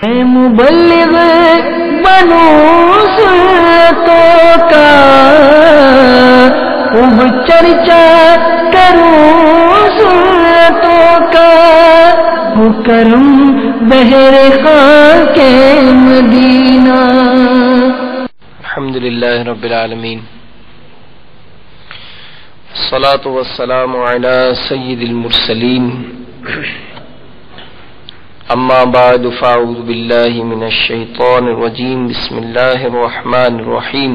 مبلغ بنو سنتوں کا خوب چرچا کروں سنتوں کا کرم بہر خاک مدینہ. الحمدللہ رب العالمین الصلاة والسلام علی سید المرسلین اما بعد فاعوذ باللہ من الشیطان الرجیم بسم اللہ الرحمن الرحیم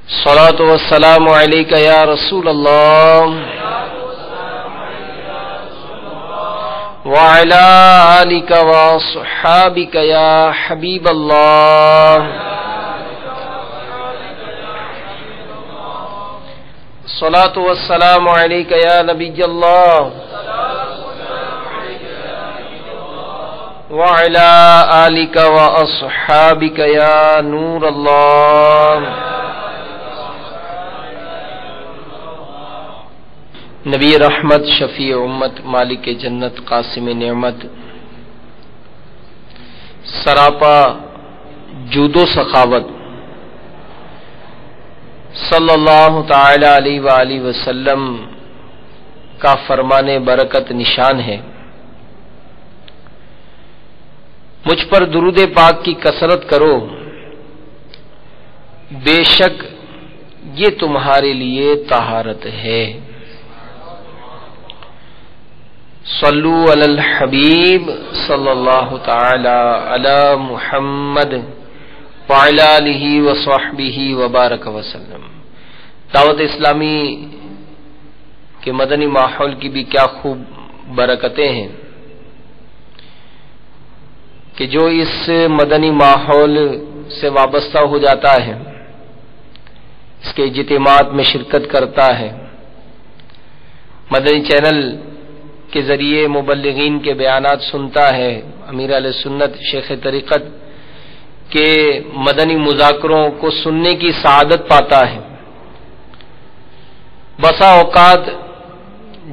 الصلاة والسلام علیک یا رسول اللہ وعلی آلک وصحابک یا حبیب اللہ الصلاة والسلام علیک یا نبی اللہ وعلی آلک واصحابک یا نور اللہ. نبی رحمت، شفیع امت، مالک جنت، قاسم نعمت، سراپا جود و سخاوت، صلی اللہ تعالی علیہ وآلہ وسلم کا فرمان برکت نشان ہے. مجھ پر درود پاک کی کثرت کرو، بے شک یہ تمہارے لیے طہارت ہے. صلو علی الحبیب صلی اللہ تعالی علی محمد وعلی آلہ وصحبہ وبارک وسلم. دعوت اسلامی کے مدنی ماحول کی بھی کیا خوب برکتیں ہیں کہ جو اس مدنی ماحول سے وابستہ ہو جاتا ہے، اس کے اجتماعات میں شرکت کرتا ہے، مدنی چینل کے ذریعے مبلغین کے بیانات سنتا ہے، امیر علیہ سنت شیخ طریقت کے مدنی مذاکروں کو سننے کی سعادت پاتا ہے. بسا اوقات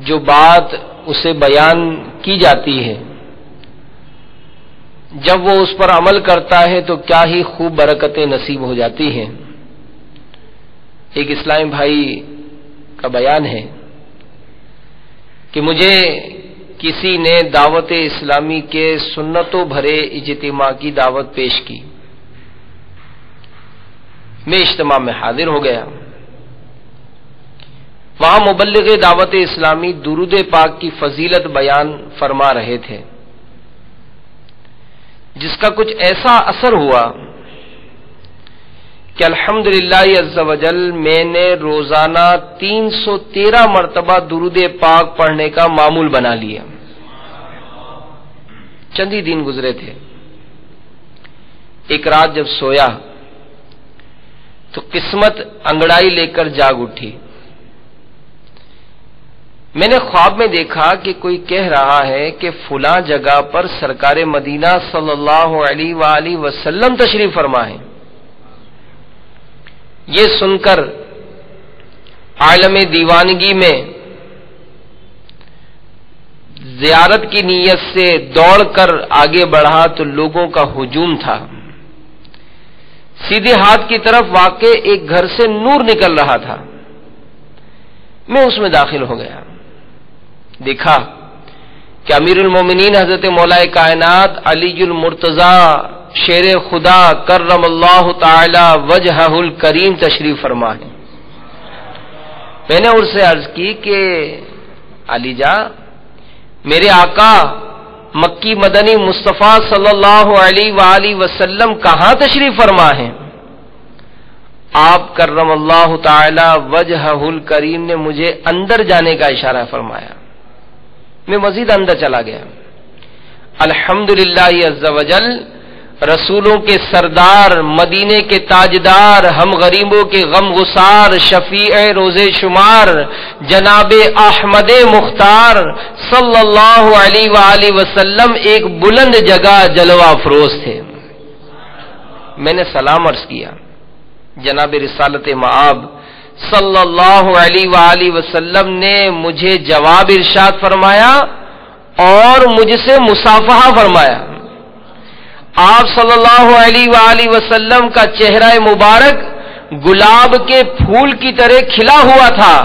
جو بات اسے بیان کی جاتی ہے، جب وہ اس پر عمل کرتا ہے تو کیا ہی خوب برکتیں نصیب ہو جاتی ہیں. ایک اسلامی بھائی کا بیان ہے کہ مجھے کسی نے دعوت اسلامی کے سنتوں بھرے اجتماع کی دعوت پیش کی. میں اجتماع میں حاضر ہو گیا. وہاں مبلغ دعوت اسلامی درود پاک کی فضیلت بیان فرما رہے تھے، جس کا کچھ ایسا اثر ہوا کہ الحمدللہ عز وجل میں نے روزانہ 313 مرتبہ درود پاک پڑھنے کا معمول بنا لیا. چند ہی دن گزرے تھے. ایک رات جب سویا تو قسمت انگڑائی لے کر جاگ اٹھی. میں نے خواب میں دیکھا کہ کوئی کہہ رہا ہے کہ فلاں جگہ پر سرکار مدینہ صلی اللہ علیہ وآلہ وسلم تشریف فرما ہے. یہ سن کر عالم دیوانگی میں زیارت کی نیت سے دوڑ کر آگے بڑھا تو لوگوں کا ہجوم تھا. سیدھے ہاتھ کی طرف واقع ایک گھر سے نور نکل رہا تھا. میں اس میں داخل ہو گیا. دیکھا کہ امیر المومنین حضرت مولا کائنات علی المرتضی شیر خدا کرم اللہ تعالی وجہہ الکریم تشریف فرما ہے. میں نے ان سے عرض کی کہ علی جا، میرے آقا مکی مدنی مصطفیٰ صلی اللہ علیہ وآلہ وسلم کہاں تشریف فرما ہے؟ آپ کرم اللہ تعالی وجہہ الکریم نے مجھے اندر جانے کا اشارہ فرمایا. میں مزید اندر چلا گیا. الحمدللہ عز وجل رسولوں کے سردار، مدینے کے تاجدار، ہم غریبوں کے غم گسار، شفیع روز شمار جناب احمد مختار صلی اللہ علیہ وآلہ وسلم ایک بلند جگہ جلوہ افروز تھے. میں نے سلام عرض کیا. جناب رسالت مآب صلی اللہ علیہ وآلہ وسلم نے مجھے جواب ارشاد فرمایا اور مجھ سے مصافحہ فرمایا. آپ صلی اللہ علیہ وآلہ وسلم کا چہرہ مبارک گلاب کے پھول کی طرح کھلا ہوا تھا،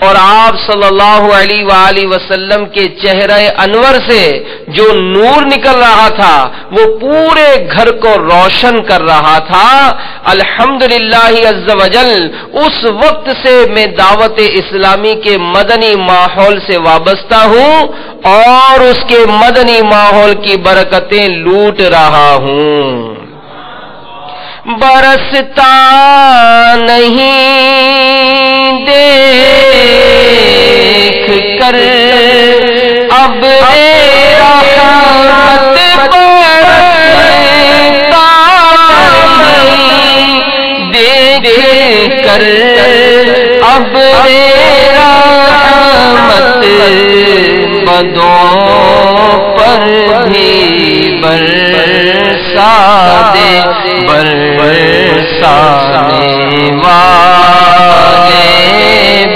اور آپ صلی اللہ علیہ وآلہ وسلم کے چہرہ انور سے جو نور نکل رہا تھا وہ پورے گھر کو روشن کر رہا تھا۔ الحمدللہ عز وجل اس وقت سے میں دعوت اسلامی کے مدنی ماحول سے وابستہ ہوں اور اس کے مدنی ماحول کی برکتیں لوٹ رہا ہوں۔ برستا نہیں دیکھ کر اب رحمت برستا نہیں دیکھ کر اب رحمت بدوں پر بھی برسا دے، برسانے والے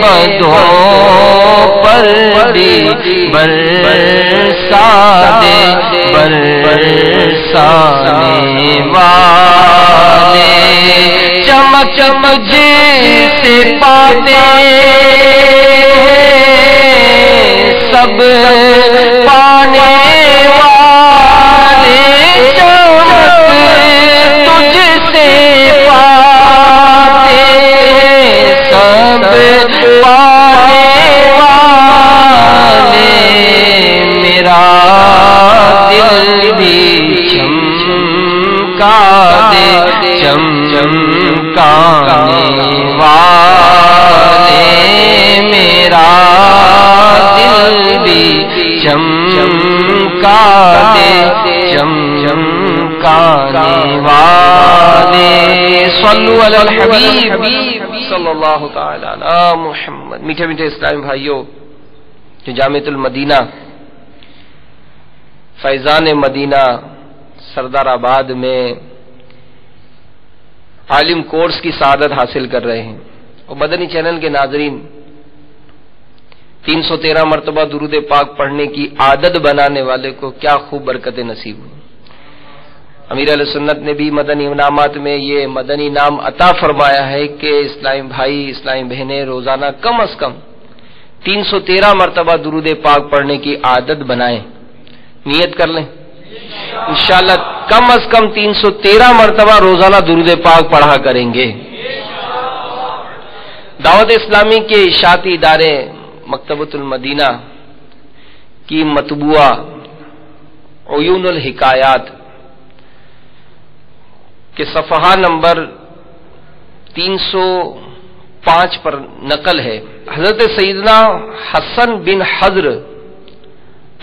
بدوں پر بھی برسا دے، برسانے والے چمک چمک جیسے پاتے سب پانے والے، چمک تجھ سے پاتے سب پانے والے، میرا دل بھی چمکا دے، چمکانے والے، میرا دل بھی چمکا دے، چمکانے والے۔ صلو علی الحبیب صلی اللہ تعالی علی محمد۔ میٹھے میٹھے اسلامی بھائیوں، جو جامعۃ المدینہ فیضان مدینہ سردار آباد میں عالم کورس کی سعادت حاصل کر رہے ہیں، اور مدنی چینل کے ناظرین 313 مرتبہ درود پاک پڑھنے کی عادت بنانے والے کو کیا خوب برکتیں نصیب ہوئی۔ امیر علیہ سنت نے بھی مدنی انعامات میں یہ مدنی نام عطا فرمایا ہے کہ اسلامی بھائی اسلامی بہنیں روزانہ کم از کم 313 مرتبہ درود پاک پڑھنے کی عادت بنائیں، نیت کر لیں انشاءاللہ کم از کم 313 مرتبہ روزانہ درود پاک پڑھا کریں گے۔ دعوت اسلامی کے اشاعتی ادارے مکتبۃ المدینہ کی مطبوعہ عیون الحکایات کے صفحہ نمبر 305 پر نقل ہے، حضرت سیدنا حسن بن حضر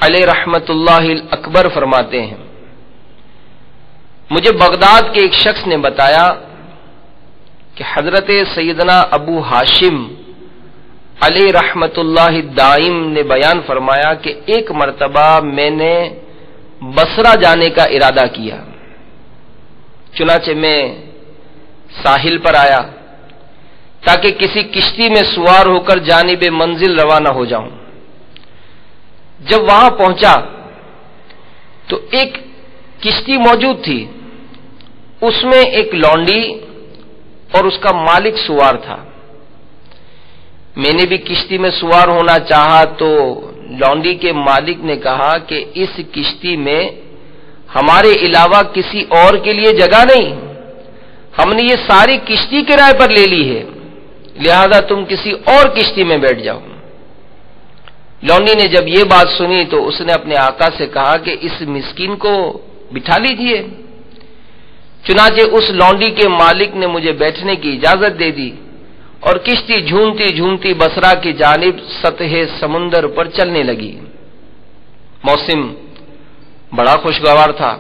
علیہ رحمت اللہ الاکبر فرماتے ہیں، مجھے بغداد کے ایک شخص نے بتایا کہ حضرت سیدنا ابو ہاشم علیہ رحمت اللہ الدائم نے بیان فرمایا کہ ایک مرتبہ میں نے بصرہ جانے کا ارادہ کیا، چنانچہ میں ساحل پر آیا تاکہ کسی کشتی میں سوار ہو کر جانب منزل روانہ ہو جاؤں۔ جب وہاں پہنچا تو ایک کشتی موجود تھی، اس میں ایک لونڈی اور اس کا مالک سوار تھا۔ میں نے بھی کشتی میں سوار ہونا چاہا تو لونڈی کے مالک نے کہا کہ اس کشتی میں ہمارے علاوہ کسی اور کے لیے جگہ نہیں، ہم نے یہ ساری کشتی کرائے پر لے لی ہے، لہذا تم کسی اور کشتی میں بیٹھ جاؤ۔ لونڈی نے جب یہ بات سنی تو اس نے اپنے آقا سے کہا کہ اس مسکین کو بٹھا لیجیے۔ چنانچہ اس لونڈی کے مالک نے مجھے بیٹھنے کی اجازت دے دی اور کشتی جھومتی جھومتی بصرہ کی جانب سطح سمندر پر چلنے لگی۔ موسم بڑا خوشگوار تھا،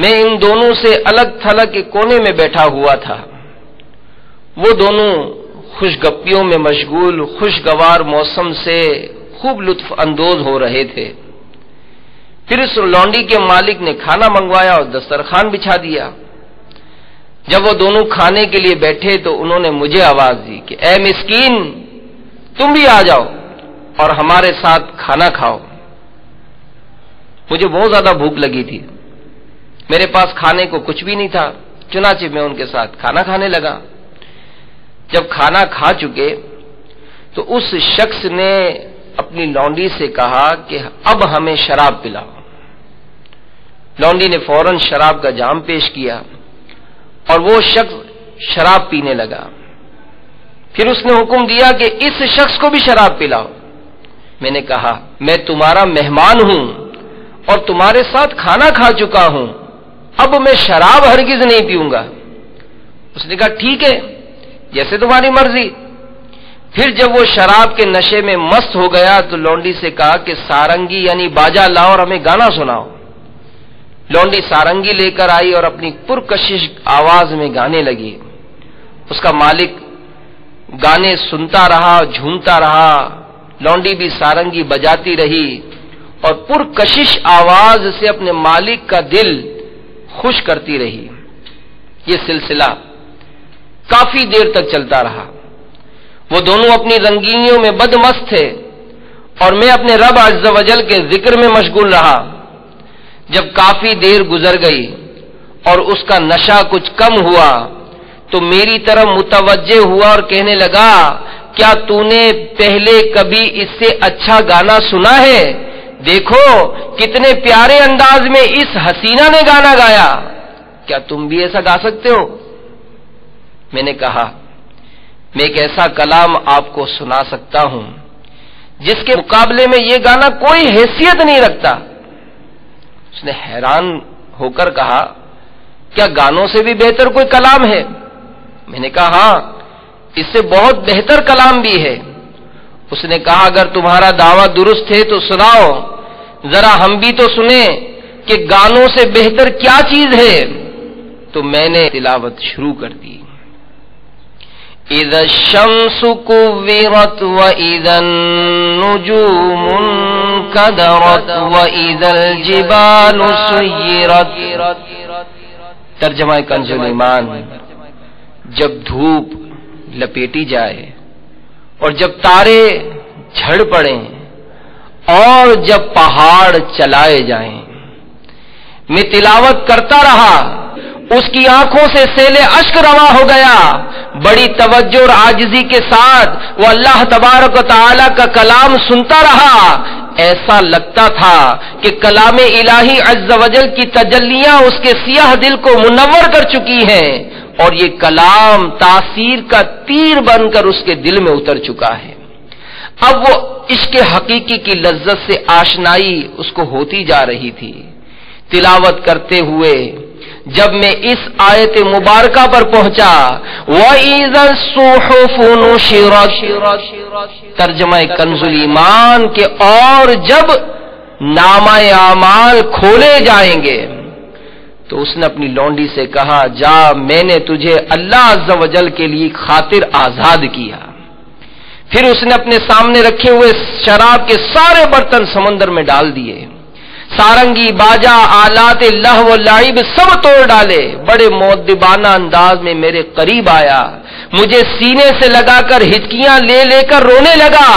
میں ان دونوں سے الگ تھلگ کے کونے میں بیٹھا ہوا تھا، وہ دونوں خوش گپیوں میں مشغول خوشگوار موسم سے خوب لطف اندوز ہو رہے تھے۔ پھر اس لونڈی کے مالک نے کھانا منگوایا اور دسترخوان بچھا دیا۔ جب وہ دونوں کھانے کے لیے بیٹھے تو انہوں نے مجھے آواز دی کہ اے مسکین، تم بھی آ جاؤ اور ہمارے ساتھ کھانا کھاؤ۔ مجھے بہت زیادہ بھوک لگی تھی، میرے پاس کھانے کو کچھ بھی نہیں تھا، چنانچہ میں ان کے ساتھ کھانا کھانے لگا۔ جب کھانا کھا چکے تو اس شخص نے اپنی لونڈی سے کہا کہ اب ہمیں شراب پلاؤ۔ لونڈی نے فوراً شراب کا جام پیش کیا اور وہ شخص شراب پینے لگا۔ پھر اس نے حکم دیا کہ اس شخص کو بھی شراب پلاؤ۔ میں نے کہا میں تمہارا مہمان ہوں اور تمہارے ساتھ کھانا کھا چکا ہوں، اب میں شراب ہرگز نہیں پیوں گا۔ اس نے کہا ٹھیک ہے، جیسے تمہاری مرضی۔ پھر جب وہ شراب کے نشے میں مست ہو گیا تو لونڈی سے کہا کہ سارنگی یعنی باجا لاؤ اور ہمیں گانا سناؤ۔ لونڈی سارنگی لے کر آئی اور اپنی پرکشش آواز میں گانے لگی۔ اس کا مالک گانے سنتا رہا، جھومتا رہا، لونڈی بھی سارنگی بجاتی رہی اور پرکشش آواز سے اپنے مالک کا دل خوش کرتی رہی۔ یہ سلسلہ کافی دیر تک چلتا رہا۔ وہ دونوں اپنی رنگینیوں میں بدمست تھے اور میں اپنے رب عز و جل کے ذکر میں مشغول رہا۔ جب کافی دیر گزر گئی اور اس کا نشہ کچھ کم ہوا تو میری طرف متوجہ ہوا اور کہنے لگا کیا تو نے پہلے کبھی اس سے اچھا گانا سنا ہے؟ دیکھو کتنے پیارے انداز میں اس حسینہ نے گانا گایا، کیا تم بھی ایسا گا سکتے ہو؟ میں نے کہا میں ایک ایسا کلام آپ کو سنا سکتا ہوں جس کے مقابلے میں یہ گانا کوئی حیثیت نہیں رکھتا۔ اس نے حیران ہو کر کہا کیا گانوں سے بھی بہتر کوئی کلام ہے؟ میں نے کہا ہاں، اس سے بہت بہتر کلام بھی ہے۔ اس نے کہا اگر تمہارا دعویٰ درست ہے تو سناؤ، ذرا ہم بھی تو سنیں کہ گانوں سے بہتر کیا چیز ہے۔ تو میں نے تلاوت شروع کر دی۔ اذا الشمس كورت واذا النجوم انكدرت واذا الجبال سيرت۔ ترجمہ کنز الایمان، جب دھوپ لپیٹی جائے اور جب تارے جھڑ پڑیں اور جب پہاڑ چلائے جائیں۔ میں تلاوت کرتا رہا، اس کی آنکھوں سے سیل اشک رواں ہو گیا۔ بڑی توجہ اور عاجزی کے ساتھ وہ اللہ تبارک و تعالی کا کلام سنتا رہا۔ ایسا لگتا تھا کہ کلام الہی عز و جل کی تجلیاں اس کے سیاہ دل کو منور کر چکی ہیں اور یہ کلام تاثیر کا تیر بن کر اس کے دل میں اتر چکا ہے۔ اب وہ عشق حقیقی کی لذت سے آشنائی اس کو ہوتی جا رہی تھی۔ تلاوت کرتے ہوئے جب میں اس آیت مبارکہ پر پہنچا وَإِذَا الصُّحُفُ نُشِرَتْ، ترجمہ کنز الایمان کے اور جب نامہ اعمال کھولے جائیں گے، تو اس نے اپنی لونڈی سے کہا جا میں نے تجھے اللہ عز و جل کے لیے خاطر آزاد کیا۔ پھر اس نے اپنے سامنے رکھے ہوئے شراب کے سارے برتن سمندر میں ڈال دیے، سارنگی باجا آلات لہو و لعب سب توڑ ڈالے، بڑے مؤدبانہ انداز میں میرے قریب آیا، مجھے سینے سے لگا کر ہچکیاں لے لے کر رونے لگا،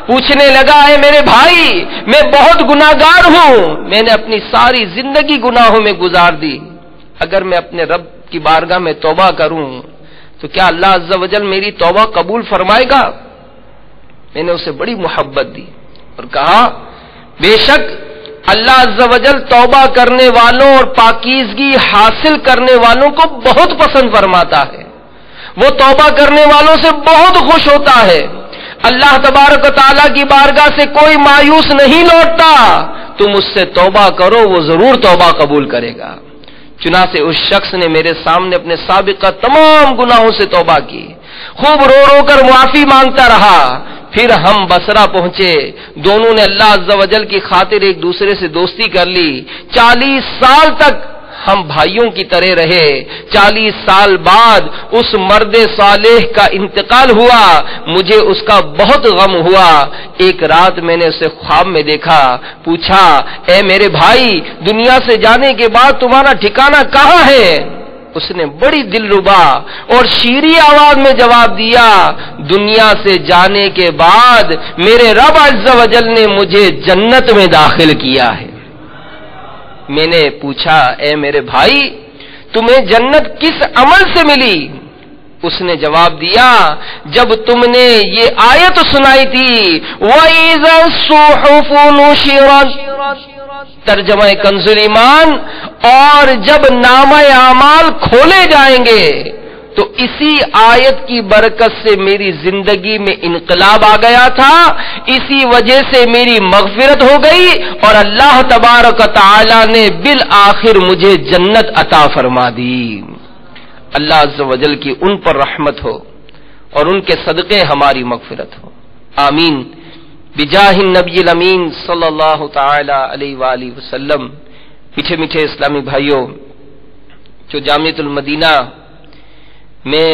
پوچھنے لگا اے میرے بھائی میں بہت گناہگار ہوں، میں نے اپنی ساری زندگی گناہوں میں گزار دی، اگر میں اپنے رب کی بارگاہ میں توبہ کروں تو کیا اللہ عز و جل میری توبہ قبول فرمائے گا؟ میں نے اسے بڑی محبت دی اور کہا بے شک اللہ عز و جل توبہ کرنے والوں اور پاکیزگی حاصل کرنے والوں کو بہت پسند فرماتا ہے، وہ توبہ کرنے والوں سے بہت خوش ہوتا ہے۔ اللہ تبارک و تعالیٰ کی بارگاہ سے کوئی مایوس نہیں لوٹتا، تم اس سے توبہ کرو وہ ضرور توبہ قبول کرے گا۔ چنانچہ اس شخص نے میرے سامنے اپنے سابقہ تمام گناہوں سے توبہ کی، خوب رو رو کر معافی مانگتا رہا۔ پھر ہم بصرہ پہنچے، دونوں نے اللہ عز و جل کی خاطر ایک دوسرے سے دوستی کر لی، 40 سال تک ہم بھائیوں کی طرح رہے۔ 40 سال بعد اس مرد صالح کا انتقال ہوا، مجھے اس کا بہت غم ہوا۔ ایک رات میں نے اسے خواب میں دیکھا، پوچھا اے میرے بھائی دنیا سے جانے کے بعد تمہارا ٹھکانہ کہاں ہے؟ اس نے بڑی دلربا اور شیریں آواز میں جواب دیا دنیا سے جانے کے بعد میرے رب عز و جل نے مجھے جنت میں داخل کیا ہے۔ میں نے پوچھا اے میرے بھائی تمہیں جنت کس عمل سے ملی؟ اس نے جواب دیا جب تم نے یہ آیت سنائی تھی وَإِذَا الصُّحُفُ نُشِرَتْ، ترجمہ کنز ایمان، اور جب نامہ اعمال کھولے جائیں گے تو اسی آیت کی برکت سے میری زندگی میں انقلاب آ گیا تھا، اسی وجہ سے میری مغفرت ہو گئی اور اللہ تبارک و تعالی نے بالآخر مجھے جنت عطا فرما دی۔ اللہ عز و جل کی ان پر رحمت ہو اور ان کے صدقے ہماری مغفرت ہو، آمین بجاہ النبی الامین صلی اللہ تعالی علیہ وآلہ وسلم۔ میٹھے میٹھے اسلامی بھائیوں، جو جامعۃ المدینہ میں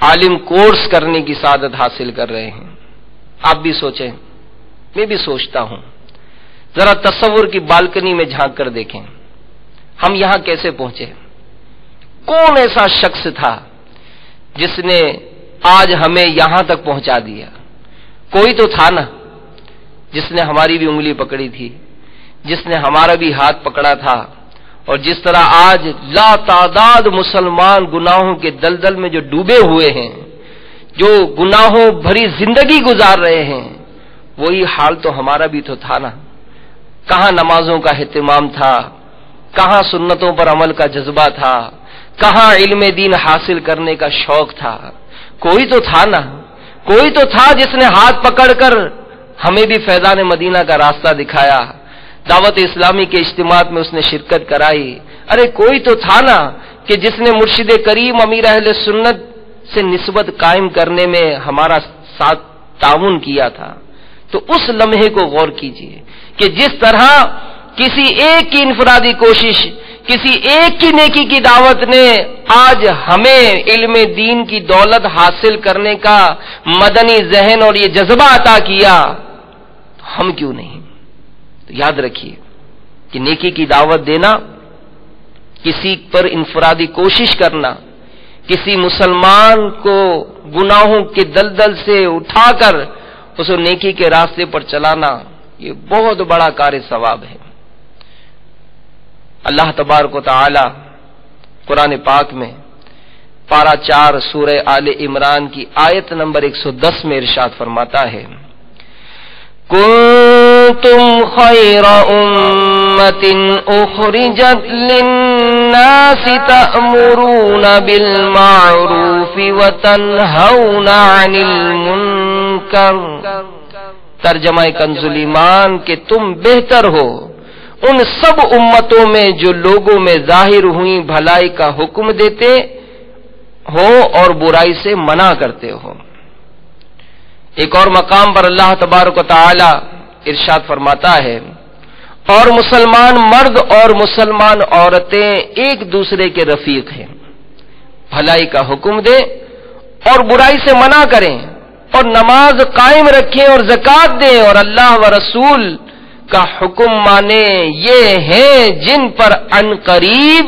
عالم کورس کرنے کی سعادت حاصل کر رہے ہیں، آپ بھی سوچیں، میں بھی سوچتا ہوں، ذرا تصور کی بالکنی میں جھانک کر دیکھیں ہم یہاں کیسے پہنچے۔ کون ایسا شخص تھا جس نے آج ہمیں یہاں تک پہنچا دیا؟ کوئی تو تھا نا جس نے ہماری بھی انگلی پکڑی تھی، جس نے ہمارا بھی ہاتھ پکڑا تھا، اور جس طرح آج لا تعداد مسلمان گناہوں کے دلدل میں جو ڈوبے ہوئے ہیں، جو گناہوں بھری زندگی گزار رہے ہیں، وہی حال تو ہمارا بھی تو تھا نا۔ کہاں نمازوں کا اہتمام تھا، کہاں سنتوں پر عمل کا جذبہ تھا، کہاں علم دین حاصل کرنے کا شوق تھا؟ کوئی تو تھا نا، کوئی تو تھا جس نے ہاتھ پکڑ کر ہمیں بھی فیضان مدینہ کا راستہ دکھایا، دعوت اسلامی کے اجتماعات میں اس نے شرکت کرائی۔ ارے کوئی تو تھا نا کہ جس نے مرشد کریم امیر اہل سنت سے نسبت قائم کرنے میں ہمارا ساتھ تعاون کیا تھا۔ تو اس لمحے کو غور کیجئے کہ جس طرح کسی ایک کی انفرادی کوشش، کسی ایک کی نیکی کی دعوت نے آج ہمیں علم دین کی دولت حاصل کرنے کا مدنی ذہن اور یہ جذبہ عطا کیا، ہم کیوں نہیں؟ تو یاد رکھیے کہ نیکی کی دعوت دینا، کسی پر انفرادی کوشش کرنا، کسی مسلمان کو گناہوں کے دلدل سے اٹھا کر اس کو نیکی کے راستے پر چلانا، یہ بہت بڑا کار ثواب ہے۔ اللہ تبارک و تعالی قرآن پاک میں پارہ 4 سورہ آل عمران کی آیت نمبر 110 میں ارشاد فرماتا ہے کنتم خیر امت اخرجت للناس تأمرون بالمعروف وتنہون عن المنکر، ترجمہ کنز ایمان کہ تم بہتر ہو ان سب امتوں میں جو لوگوں میں ظاہر ہوئی بھلائی کا حکم دیتے ہو اور برائی سے منع کرتے ہو۔ ایک اور مقام پر اللہ تبارک و تعالی ارشاد فرماتا ہے اور مسلمان مرد اور مسلمان عورتیں ایک دوسرے کے رفیق ہیں، بھلائی کا حکم دیں اور برائی سے منع کریں اور نماز قائم رکھیں اور زکوٰۃ دیں اور اللہ و رسول کا حکم مانے، یہ ہیں جن پر ان قریب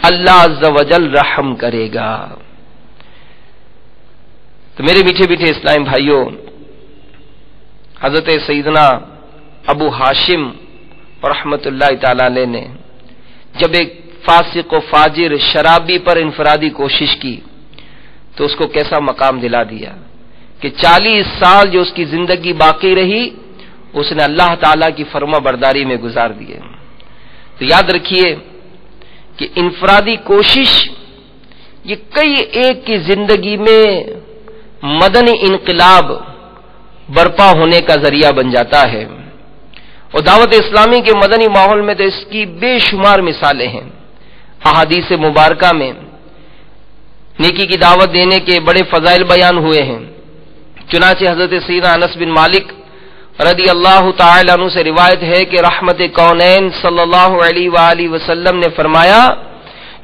اللہ عز و جل رحم کرے گا۔ تو میرے میٹھے میٹھے اسلام بھائیوں، حضرت سیدنا ابو ہاشم رحمت اللہ تعالی علیہ نے جب ایک فاسق و فاجر شرابی پر انفرادی کوشش کی تو اس کو کیسا مقام دلا دیا کہ 40 سال جو اس کی زندگی باقی رہی اس نے اللہ تعالی کی فرما برداری میں گزار دیے۔ تو یاد رکھیے کہ انفرادی کوشش یہ کئی ایک کی زندگی میں مدنی انقلاب برپا ہونے کا ذریعہ بن جاتا ہے، اور دعوت اسلامی کے مدنی ماحول میں تو اس کی بے شمار مثالیں ہیں۔ احادیث مبارکہ میں نیکی کی دعوت دینے کے بڑے فضائل بیان ہوئے ہیں، چنانچہ حضرت سیدنا انس بن مالک رضی اللہ تعالی عنہ سے روایت ہے کہ رحمت کونین صلی اللہ علیہ وآلہ وسلم نے فرمایا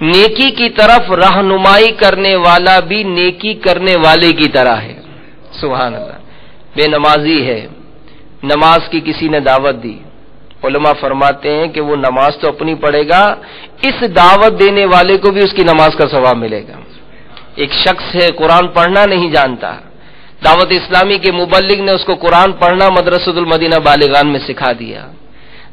نیکی کی طرف رہنمائی کرنے والا بھی نیکی کرنے والے کی طرح ہے۔ سبحان اللہ، بے نمازی ہے، نماز کی کسی نے دعوت دی، علماء فرماتے ہیں کہ وہ نماز تو اپنی پڑھے گا، اس دعوت دینے والے کو بھی اس کی نماز کا ثواب ملے گا۔ ایک شخص ہے قرآن پڑھنا نہیں جانتا، دعوت اسلامی کے مبلغ نے اس کو قرآن پڑھنا مدرسۃ المدینہ بالغان میں سکھا دیا،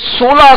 16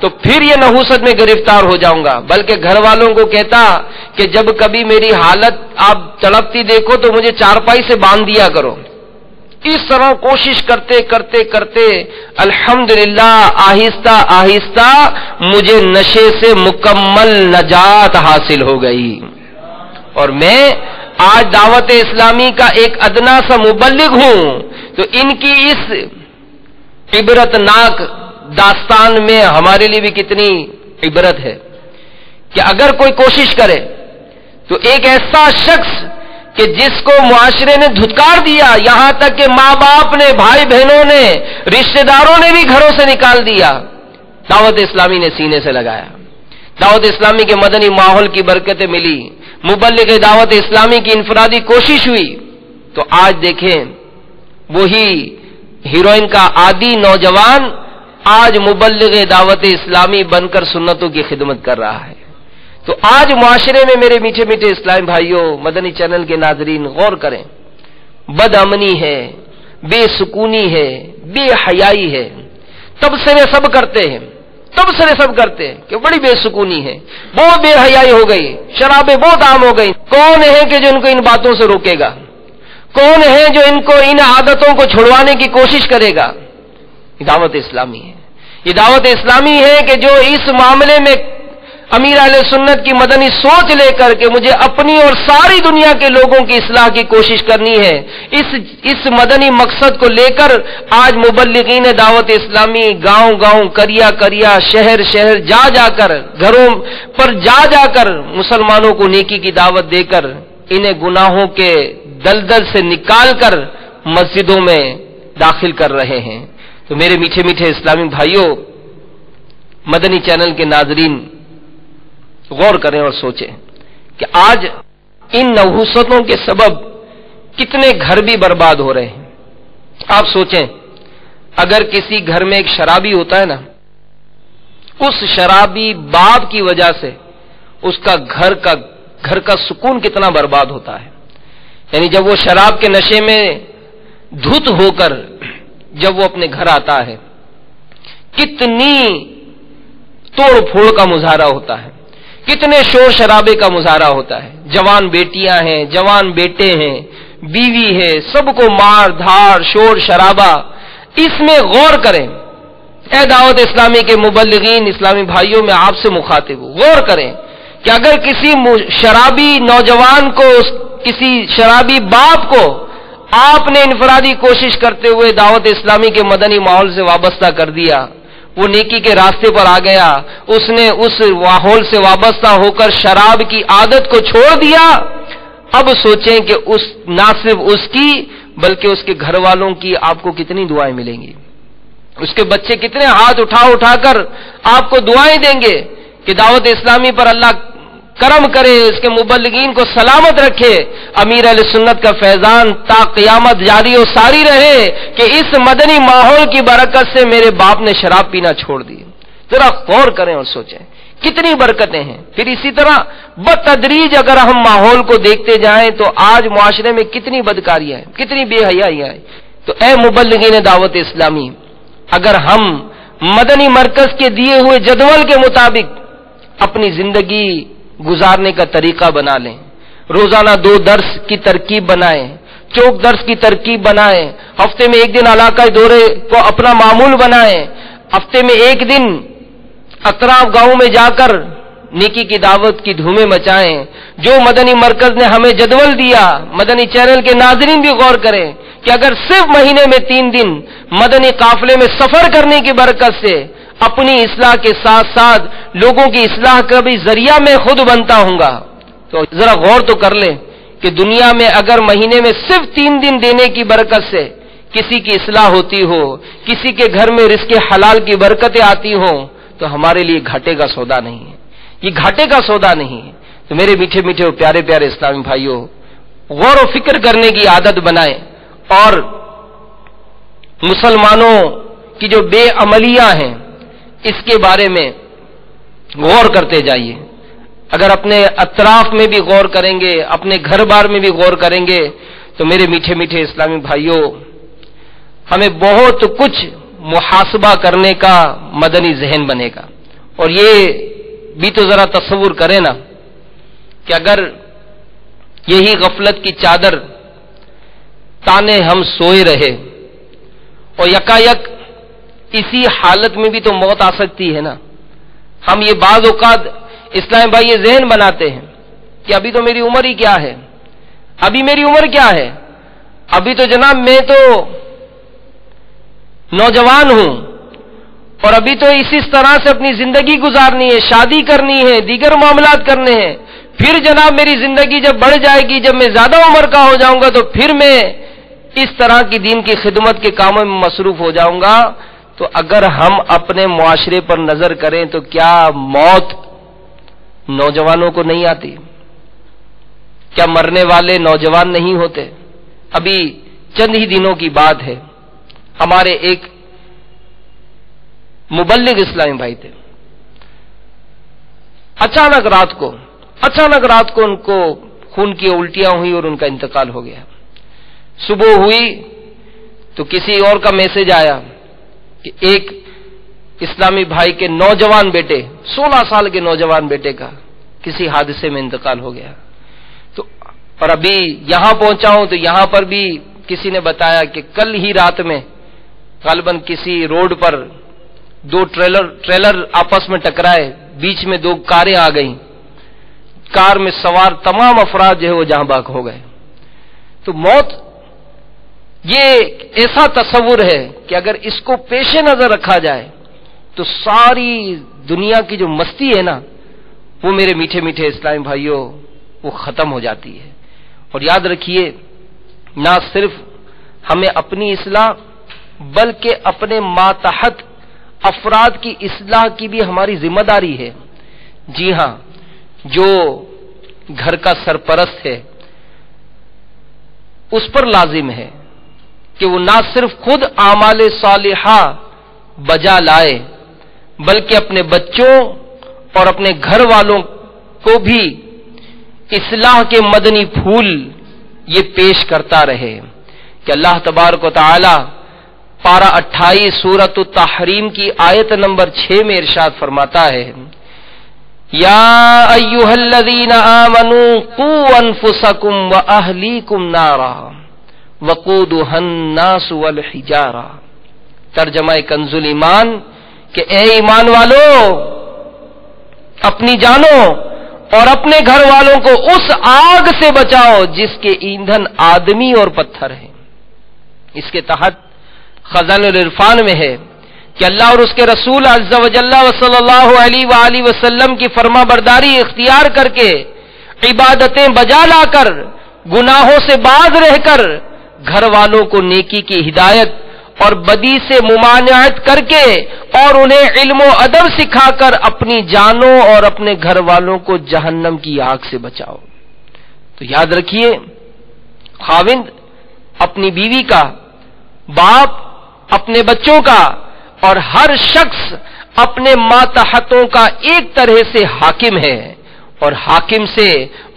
تو پھر یہ نحوست میں گرفتار ہو جاؤں گا، بلکہ گھر والوں کو کہتا کہ جب کبھی میری حالت آپ تڑپتی دیکھو تو مجھے چارپائی سے باندھ دیا کرو۔ اس طرح کوشش کرتے کرتے کرتے الحمدللہ آہستہ آہستہ مجھے نشے سے مکمل نجات حاصل ہو گئی، اور میں آج دعوت اسلامی کا ایک ادنا سا مبلغ ہوں۔ تو ان کی اس عبرتناک داستان میں ہمارے لیے بھی کتنی عبرت ہے کہ اگر کوئی کوشش کرے تو ایک ایسا شخص کہ جس کو معاشرے نے دھتکار دیا، یہاں تک کہ ماں باپ نے، بھائی بہنوں نے، رشتہ داروں نے بھی گھروں سے نکال دیا، دعوت اسلامی نے سینے سے لگایا۔ دعوت اسلامی کے مدنی ماحول کی برکتیں ملی، مبلغ دعوت اسلامی کی انفرادی کوشش ہوئی، تو آج دیکھیں وہی ہیروئن کا عادی نوجوان آج مبلغ دعوت اسلامی بن کر سنتوں کی خدمت کر رہا ہے۔ تو آج معاشرے میں میرے میٹھے میٹھے اسلام بھائیوں، مدنی چینل کے ناظرین غور کریں، بد امنی ہے، بے سکونی ہے، بے حیائی ہے، تبصرے سب کرتے ہیں کہ بڑی بے سکونی ہے، بہت بے حیائی ہو گئی، شرابیں بہت عام ہو گئی۔ کون ہے کہ جو ان کو ان باتوں سے روکے گا؟ کون ہے جو ان کو ان عادتوں کو چھڑوانے کی کوشش کرے گا؟ یہ دعوت اسلامی ہے۔ یہ دعوت اسلامی ہے کہ جو اس معاملے میں امیر اہل سنت کی مدنی سوچ لے کر کے مجھے اپنی اور ساری دنیا کے لوگوں کی اصلاح کی کوشش کرنی ہے، اس مدنی مقصد کو لے کر آج مبلغین دعوت اسلامی گاؤں گاؤں، کریا کریا، شہر شہر جا کر، گھروں پر جا کر مسلمانوں کو نیکی کی دعوت دے کر انہیں گناہوں کے دلدل سے نکال کر مسجدوں میں داخل کر رہے ہیں۔ تو میرے میٹھے میٹھے اسلامی بھائیوں، مدنی چینل کے ناظرین غور کریں اور سوچیں کہ آج ان نحوستوں کے سبب کتنے گھر بھی برباد ہو رہے ہیں۔ آپ سوچیں، اگر کسی گھر میں ایک شرابی ہوتا ہے نا، اس شرابی باپ کی وجہ سے اس کا گھر کا سکون کتنا برباد ہوتا ہے۔ یعنی جب وہ شراب کے نشے میں دھت ہو کر جب وہ اپنے گھر آتا ہے، کتنی توڑ پھوڑ کا مظاہرہ ہوتا ہے، کتنے شور شرابے کا مظاہرہ ہوتا ہے۔ جوان بیٹیاں ہیں، جوان بیٹے ہیں، بیوی ہے، سب کو مار دھاڑ، شور شرابہ۔ اس میں غور کریں، اے دعوت اسلامی کے مبلغین اسلامی بھائیوں، میں آپ سے مخاطب ہوں، غور کریں کہ اگر کسی شرابی نوجوان کو، کسی شرابی باپ کو آپ نے انفرادی کوشش کرتے ہوئے دعوت اسلامی کے مدنی ماحول سے وابستہ کر دیا، وہ نیکی کے راستے پر آ گیا، اس نے اس ماحول سے وابستہ ہو کر شراب کی عادت کو چھوڑ دیا، اب سوچیں کہ نہ صرف اس کی بلکہ اس کے گھر والوں کی آپ کو کتنی دعائیں ملیں گی، اس کے بچے کتنے ہاتھ اٹھا کر آپ کو دعائیں دیں گے کہ دعوت اسلامی پر اللہ کرم کرے، اس کے مبلغین کو سلامت رکھے، امیر اہل سنت کا فیضان تا قیامت جاری و ساری رہے کہ اس مدنی ماحول کی برکت سے میرے باپ نے شراب پینا چھوڑ دی۔ ذرا غور کریں اور سوچیں کتنی برکتیں ہیں۔ پھر اسی طرح بتدریج اگر ہم ماحول کو دیکھتے جائیں تو آج معاشرے میں کتنی بدکاریاں ہیں، کتنی بے حیائیاں ہیں۔ تو اے مبلغین دعوت اسلامی، اگر ہم مدنی مرکز کے دیے ہوئے جدول کے مطابق اپنی زندگی گزارنے کا طریقہ بنا لیں، روزانہ 2 درس کی ترکیب بنائیں، چوک درس کی ترکیب بنائیں، ہفتے میں 1 دن علاقائی دورے کو اپنا معمول بنائیں، ہفتے میں 1 دن اطراف گاؤں میں جا کر نیکی کی دعوت کی دھومیں مچائیں۔ جو مدنی مرکز نے ہمیں جدول دیا، مدنی چینل کے ناظرین بھی غور کریں کہ اگر صرف مہینے میں 3 دن مدنی قافلے میں سفر کرنے کی برکت سے اپنی اصلاح کے ساتھ ساتھ لوگوں کی اصلاح کا بھی ذریعہ میں خود بنتا ہوں گا، تو ذرا غور تو کر لیں کہ دنیا میں اگر مہینے میں صرف 3 دن دینے کی برکت سے کسی کی اصلاح ہوتی ہو، کسی کے گھر میں رزق حلال کی برکتیں آتی ہوں، تو ہمارے لیے گھاٹے کا سودا نہیں ہے، یہ گھاٹے کا سودا نہیں ہے۔ تو میرے میٹھے میٹھے اور پیارے پیارے اسلامی بھائیوں، غور و فکر کرنے کی عادت بنائیں اور مسلمانوں کی جو بے عملیاں ہیں اس کے بارے میں غور کرتے جائیے۔ اگر اپنے اطراف میں بھی غور کریں گے، اپنے گھر بار میں بھی غور کریں گے، تو میرے میٹھے میٹھے اسلامی بھائیوں، ہمیں بہت کچھ محاسبہ کرنے کا مدنی ذہن بنے گا، اور یہ بھی تو ذرا تصور کریں نا کہ اگر یہی غفلت کی چادر تانے ہم سوئے رہے اور یکایک اسی حالت میں بھی تو موت آ سکتی ہے نا. ہم یہ بعض اوقات اسلام بھائی یہ ذہن بناتے ہیں کہ ابھی تو میری عمر ہی کیا ہے, ابھی میری عمر کیا ہے, ابھی تو جناب میں تو نوجوان ہوں اور ابھی تو اس طرح سے اپنی زندگی گزارنی ہے, شادی کرنی ہے, دیگر معاملات کرنے ہیں, پھر جناب میری زندگی جب بڑھ جائے گی, جب میں زیادہ عمر کا ہو جاؤں گا تو پھر میں اس طرح کی دین کی خدمت کے کاموں میں مصروف ہو جاؤں گا. تو اگر ہم اپنے معاشرے پر نظر کریں تو کیا موت نوجوانوں کو نہیں آتی؟ کیا مرنے والے نوجوان نہیں ہوتے؟ ابھی چند ہی دنوں کی بات ہے, ہمارے ایک مبلغ اسلامی بھائی تھے, اچانک رات کو ان کو خون کی الٹیاں ہوئی اور ان کا انتقال ہو گیا. صبح ہوئی تو کسی اور کا میسج آیا کہ ایک اسلامی بھائی کے نوجوان بیٹے 16 سال کے نوجوان بیٹے کا کسی حادثے میں انتقال ہو گیا. تو اور ابھی یہاں پہنچا ہوں تو یہاں پر بھی کسی نے بتایا کہ کل ہی رات میں غالباً کسی روڈ پر 2 ٹریلر آپس میں ٹکرائے, بیچ میں 2 کاریں آ گئیں, کار میں سوار تمام افراد جو ہے وہ جہاں بحق ہو گئے. تو موت یہ ایسا تصور ہے کہ اگر اس کو پیش نظر رکھا جائے تو ساری دنیا کی جو مستی ہے نا وہ میرے میٹھے میٹھے اسلامی بھائیوں وہ ختم ہو جاتی ہے. اور یاد رکھیے نہ صرف ہمیں اپنی اصلاح بلکہ اپنے ماتحت افراد کی اصلاح کی بھی ہماری ذمہ داری ہے. جی ہاں, جو گھر کا سرپرست ہے اس پر لازم ہے کہ وہ نہ صرف خود اعمال صالحہ بجا لائے بلکہ اپنے بچوں اور اپنے گھر والوں کو بھی اصلاح کے مدنی پھول یہ پیش کرتا رہے. کہ اللہ تبارک و تعالی پارہ 28 سورۃ التحریم کی آیت نمبر 6 میں ارشاد فرماتا ہے, یا ایھا الذین آمنوا قوا انفسکم واہلیکم نارا وقودها الناس والحجارہ. ترجمہ کنز الایمان کہ اے ایمان والو اپنی جانوں اور اپنے گھر والوں کو اس آگ سے بچاؤ جس کے ایندھن آدمی اور پتھر ہیں. اس کے تحت خزانہ العرفان میں ہے کہ اللہ اور اس کے رسول عز و جل و صلی اللہ علیہ وآلہ وسلم کی فرما برداری اختیار کر کے عبادتیں بجا لا کر گناہوں سے باز رہ کر گھر والوں کو نیکی کی ہدایت اور بدی سے ممانعت کر کے اور انہیں علم و ادب سکھا کر اپنی جانوں اور اپنے گھر والوں کو جہنم کی آگ سے بچاؤ. تو یاد رکھیے خاوند اپنی بیوی کا, باپ اپنے بچوں کا اور ہر شخص اپنے ماتحتوں کا ایک طرح سے حاکم ہے, اور حاکم سے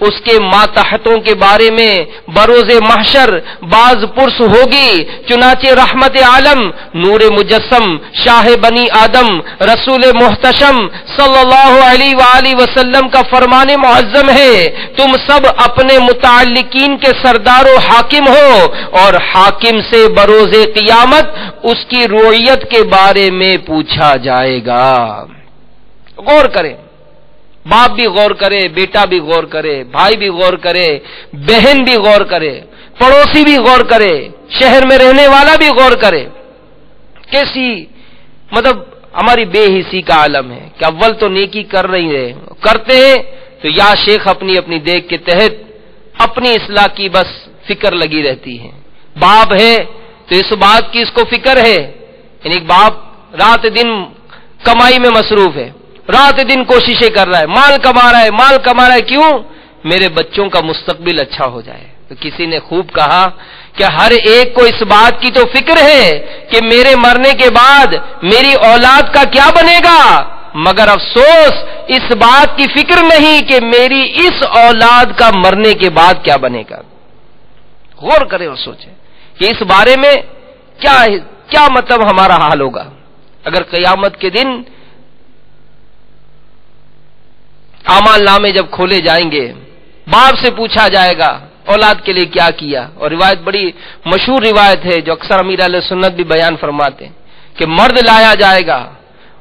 اس کے ماتحتوں کے بارے میں بروز محشر باز پرس ہوگی. چنانچہ رحمت عالم نور مجسم شاہ بنی آدم رسول محتشم صلی اللہ علیہ وآلہ وسلم کا فرمان معظم ہے, تم سب اپنے متعلقین کے سردار و حاکم ہو اور حاکم سے بروز قیامت اس کی رویت کے بارے میں پوچھا جائے گا. غور کریں, باپ بھی غور کرے, بیٹا بھی غور کرے, بھائی بھی غور کرے, بہن بھی غور کرے, پڑوسی بھی غور کرے, شہر میں رہنے والا بھی غور کرے. کیسی مطلب ہماری بے حسی کا عالم ہے کہ اول تو نیکی کر رہی ہے, کرتے ہیں تو یا شیخ اپنی اپنی دیکھ کے تحت اپنی اصلاح کی بس فکر لگی رہتی ہے. باپ ہے تو اس بات کی اس کو فکر ہے, یعنی باپ رات دن کمائی میں مصروف ہے, رات دن کوششیں کر رہا ہے, مال کما رہا ہے, کیوں؟ میرے بچوں کا مستقبل اچھا ہو جائے. تو کسی نے خوب کہا کہ ہر ایک کو اس بات کی تو فکر ہے کہ میرے مرنے کے بعد میری اولاد کا کیا بنے گا, مگر افسوس اس بات کی فکر نہیں کہ میری اس اولاد کا مرنے کے بعد کیا بنے گا. غور کریں اور سوچیں کہ اس بارے میں کیا مطلب ہمارا حال ہوگا اگر قیامت کے دن اعمال نامے جب کھولے جائیں گے، باپ سے پوچھا جائے گا اولاد کے لیے کیا کیا. اور روایت بڑی مشہور روایت ہے جو اکثر امیر اہل سنت بھی بیان فرماتے ہیں کہ مرد لایا جائے گا،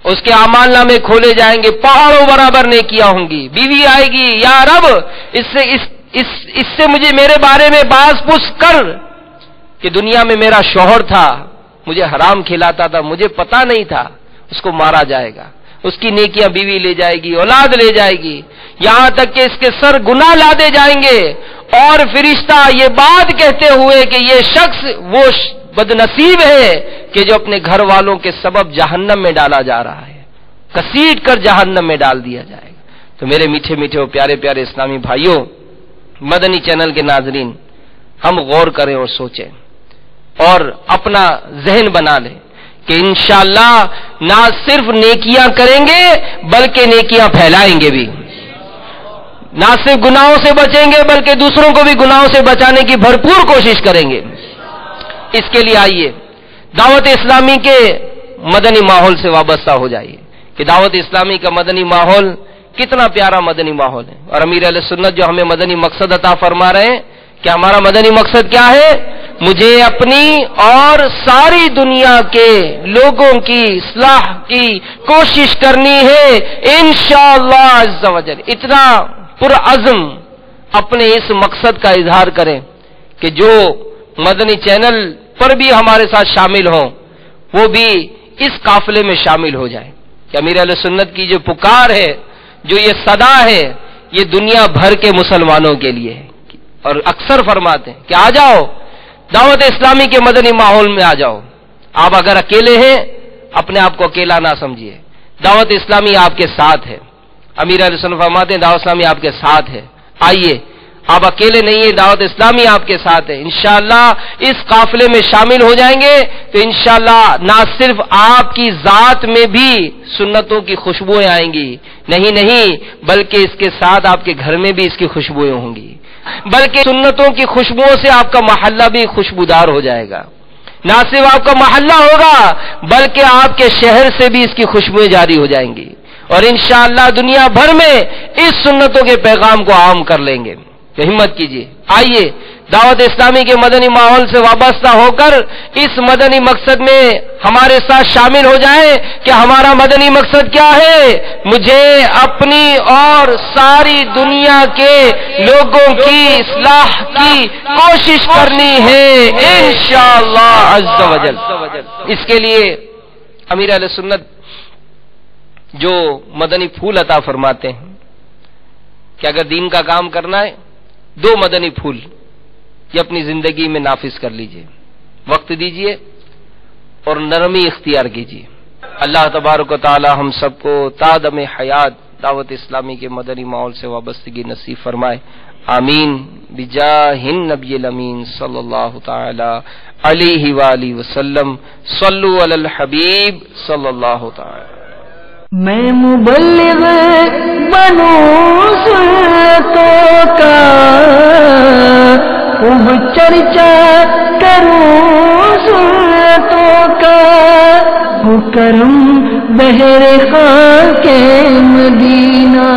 اس کے اعمال نامے کھولے جائیں گے، پہاڑوں برابر نیکیاں ہوں گی. بیوی آئے گی، یا رب اس سے مجھے میرے بارے میں باز پوچھ کر کہ دنیا میں میرا شوہر تھا، مجھے حرام کھلاتا تھا، مجھے پتا نہیں تھا. اس کو مارا جائے گا، اس کی نیکیاں بیوی لے جائے گی، اولاد لے جائے گی، یہاں تک کہ اس کے سر گناہ لادے جائیں گے. اور فرشتہ یہ بات کہتے ہوئے کہ یہ شخص وہ بدنصیب ہے کہ جو اپنے گھر والوں کے سبب جہنم میں ڈالا جا رہا ہے، کسیٹ کر جہنم میں ڈال دیا جائے گا. تو میرے میٹھے میٹھے اور پیارے پیارے اسلامی بھائیوں، مدنی چینل کے ناظرین، ہم غور کریں اور سوچیں اور اپنا ذہن بنا لیں کہ انشاءاللہ نہ صرف نیکیاں کریں گے بلکہ نیکیاں پھیلائیں گے بھی. نہ صرف گناہوں سے بچیں گے بلکہ دوسروں کو بھی گناہوں سے بچانے کی بھرپور کوشش کریں گے. اس کے لیے آئیے دعوت اسلامی کے مدنی ماحول سے وابستہ ہو جائیے کہ دعوت اسلامی کا مدنی ماحول کتنا پیارا مدنی ماحول ہے. اور امیر اہل سنت جو ہمیں مدنی مقصد عطا فرما رہے ہیں کہ ہمارا مدنی مقصد کیا ہے؟ مجھے اپنی اور ساری دنیا کے لوگوں کی اصلاح کی کوشش کرنی ہے انشاءاللہ عز و جل. اتنا پرعزم اپنے اس مقصد کا اظہار کریں کہ جو مدنی چینل پر بھی ہمارے ساتھ شامل ہوں وہ بھی اس قافلے میں شامل ہو جائیں. کہ امیر اہل سنت کی جو پکار ہے، جو یہ صدا ہے، یہ دنیا بھر کے مسلمانوں کے لیے ہے. اور اکثر فرماتے ہیں کہ آ جاؤ دعوت اسلامی کے مدنی ماحول میں آ جاؤ. آپ اگر اکیلے ہیں اپنے آپ کو اکیلا نہ سمجھیے، دعوت اسلامی آپ کے ساتھ ہے. امیر علیہ السلام فرماتے ہیں دعوت اسلامی آپ کے ساتھ ہے. آئیے، آپ اکیلے نہیں ہیں، دعوت اسلامی آپ کے ساتھ ہے. انشاءاللہ اس قافلے میں شامل ہو جائیں گے تو انشاءاللہ نہ صرف آپ کی ذات میں بھی سنتوں کی خوشبوئیں آئیں گی، نہیں بلکہ اس کے ساتھ آپ کے گھر میں بھی اس کی خوشبوئیں ہوں گی، بلکہ سنتوں کی خوشبوؤں سے آپ کا محلہ بھی خوشبودار ہو جائے گا. نہ صرف آپ کا محلہ ہوگا بلکہ آپ کے شہر سے بھی اس کی خوشبوئیں جاری ہو جائیں گی. اور انشاءاللہ دنیا بھر میں اس سنتوں کے پیغام کو عام کر لیں گے. تو ہمت کیجیے، آئیے دعوت اسلامی کے مدنی ماحول سے وابستہ ہو کر اس مدنی مقصد میں ہمارے ساتھ شامل ہو جائیں کہ ہمارا مدنی مقصد کیا ہے؟ مجھے اپنی اور ساری دنیا کے لوگوں کی اصلاح کی کوشش کرنی ہے انشاءاللہ عز و جل. اس کے لیے امیر اہل سنت جو مدنی پھول عطا فرماتے ہیں کہ اگر دین کا کام کرنا ہے 2 مدنی پھول یہ اپنی زندگی میں نافذ کر لیجئے. وقت دیجئے اور نرمی اختیار کیجئے. اللہ تبارک و تعالی ہم سب کو تادم حیات دعوت اسلامی کے مدنی ماحول سے وابستگی نصیب فرمائے. آمین بجاہ النبی الامین صلی اللہ تعالی علیہ وآلہ وسلم. صلو علی الحبیب صلی اللہ تعالی. میں مبلغ بنوں سنتوں کا، خوب چرچا کروں سنتوں کا، وہ کرم بہر خاک مدینہ.